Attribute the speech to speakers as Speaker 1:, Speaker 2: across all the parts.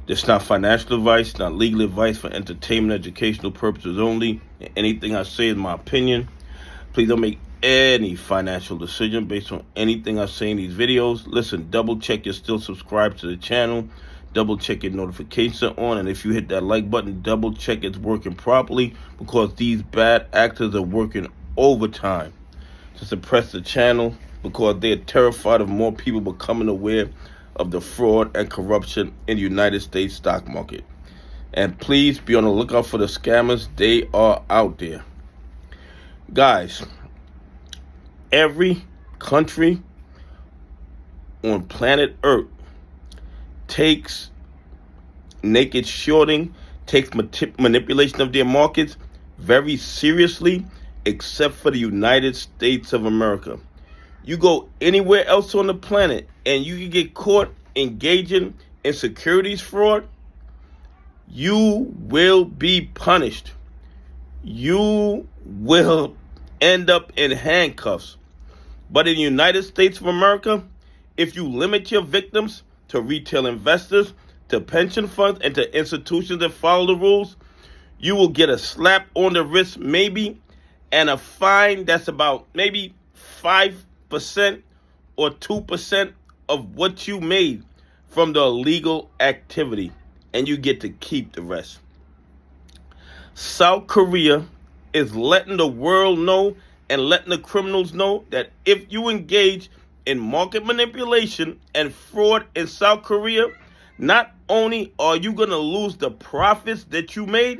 Speaker 1: This is not financial advice, not legal advice, for entertainment, educational purposes only. And anything I say is my opinion. Please don't make any financial decision based on anything I say in these videos. Listen, double check you're still subscribed to the channel. Double check your notifications are on. And if you hit that like button, double check it's working properly, because these bad actors are working overtime to suppress the channel, because they're terrified of more people becoming aware of the fraud and corruption in the United States stock market. And please be on the lookout for the scammers. They are out there. Guys, every country on planet Earth takes naked shorting, takes manipulation of their markets very seriously, except for the United States of America. You go anywhere else on the planet and you can get caught engaging in securities fraud, you will be punished. You will end up in handcuffs. But in the United States of America, if you limit your victims to retail investors, to pension funds, and to institutions that follow the rules, you will get a slap on the wrist maybe, and a fine that's about maybe 5% or 2% of what you made from the illegal activity, and you get to keep the rest. South Korea is letting the world know and letting the criminals know that if you engage in market manipulation and fraud in South Korea, not only are you going to lose the profits that you made,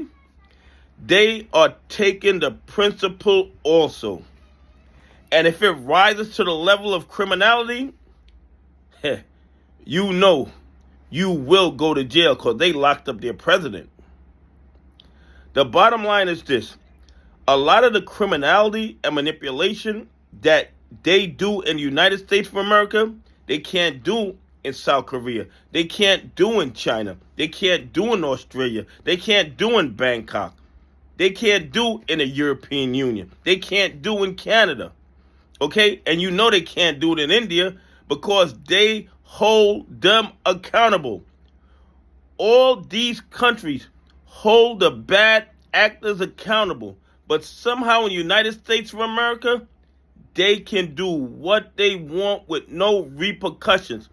Speaker 1: they are taking the principal also. And if it rises to the level of criminality, you know you will go to jail, because they locked up their president. The bottom line is this. A lot of the criminality and manipulation that they do in the United States of America, they can't do in South Korea. They can't do in China. They can't do in Australia. They can't do in Bangkok. They can't do in the European Union. They can't do in Canada. Okay? And you know they can't do it in India, because they hold them accountable. All these countries hold the bad actors accountable. But somehow in the United States of America, they can do what they want with no repercussions.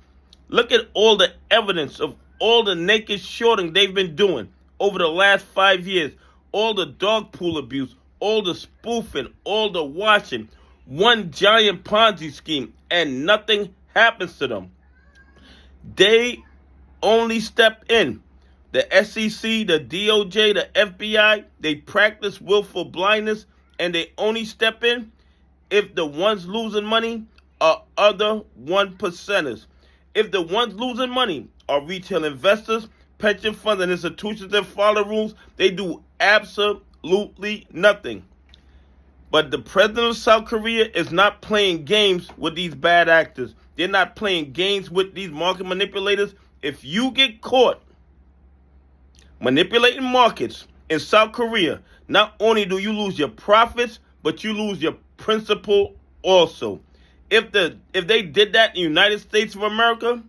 Speaker 1: Look at all the evidence of all the naked shorting they've been doing over the last 5 years. All the dog pool abuse, all the spoofing, all the watching. One giant Ponzi scheme, and nothing happens to them. They only step in. The SEC, the DOJ, the FBI, they practice willful blindness, and they only step in if the ones losing money are other 1%ers. If the ones losing money are retail investors, pension funds, and institutions that follow rules, they do absolutely nothing. But the president of South Korea is not playing games with these bad actors. They're not playing games with these market manipulators. If you get caught manipulating markets in South Korea, not only do you lose your profits, but you lose your principal also. If they did that in the United States of America,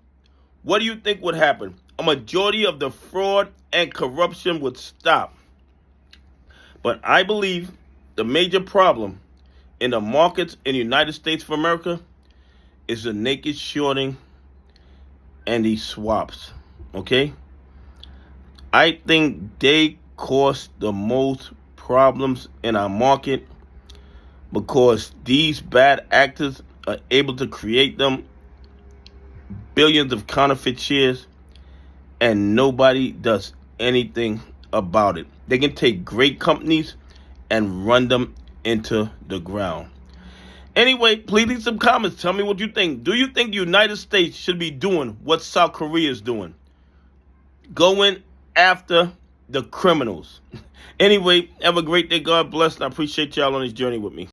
Speaker 1: what do you think would happen? A majority of the fraud and corruption would stop. But I believe the major problem in the markets in the United States of America is the naked shorting and these swaps. Okay? I think they cause the most problems in our market, because these bad actors are able to create them billions of counterfeit shares, and nobody does anything about it. They can take great companies and run them into the ground. Anyway, please leave some comments. Tell me what you think. Do you think the United States should be doing what South Korea is doing? Going after the criminals. Anyway, have a great day. God bless. And I appreciate y'all on this journey with me.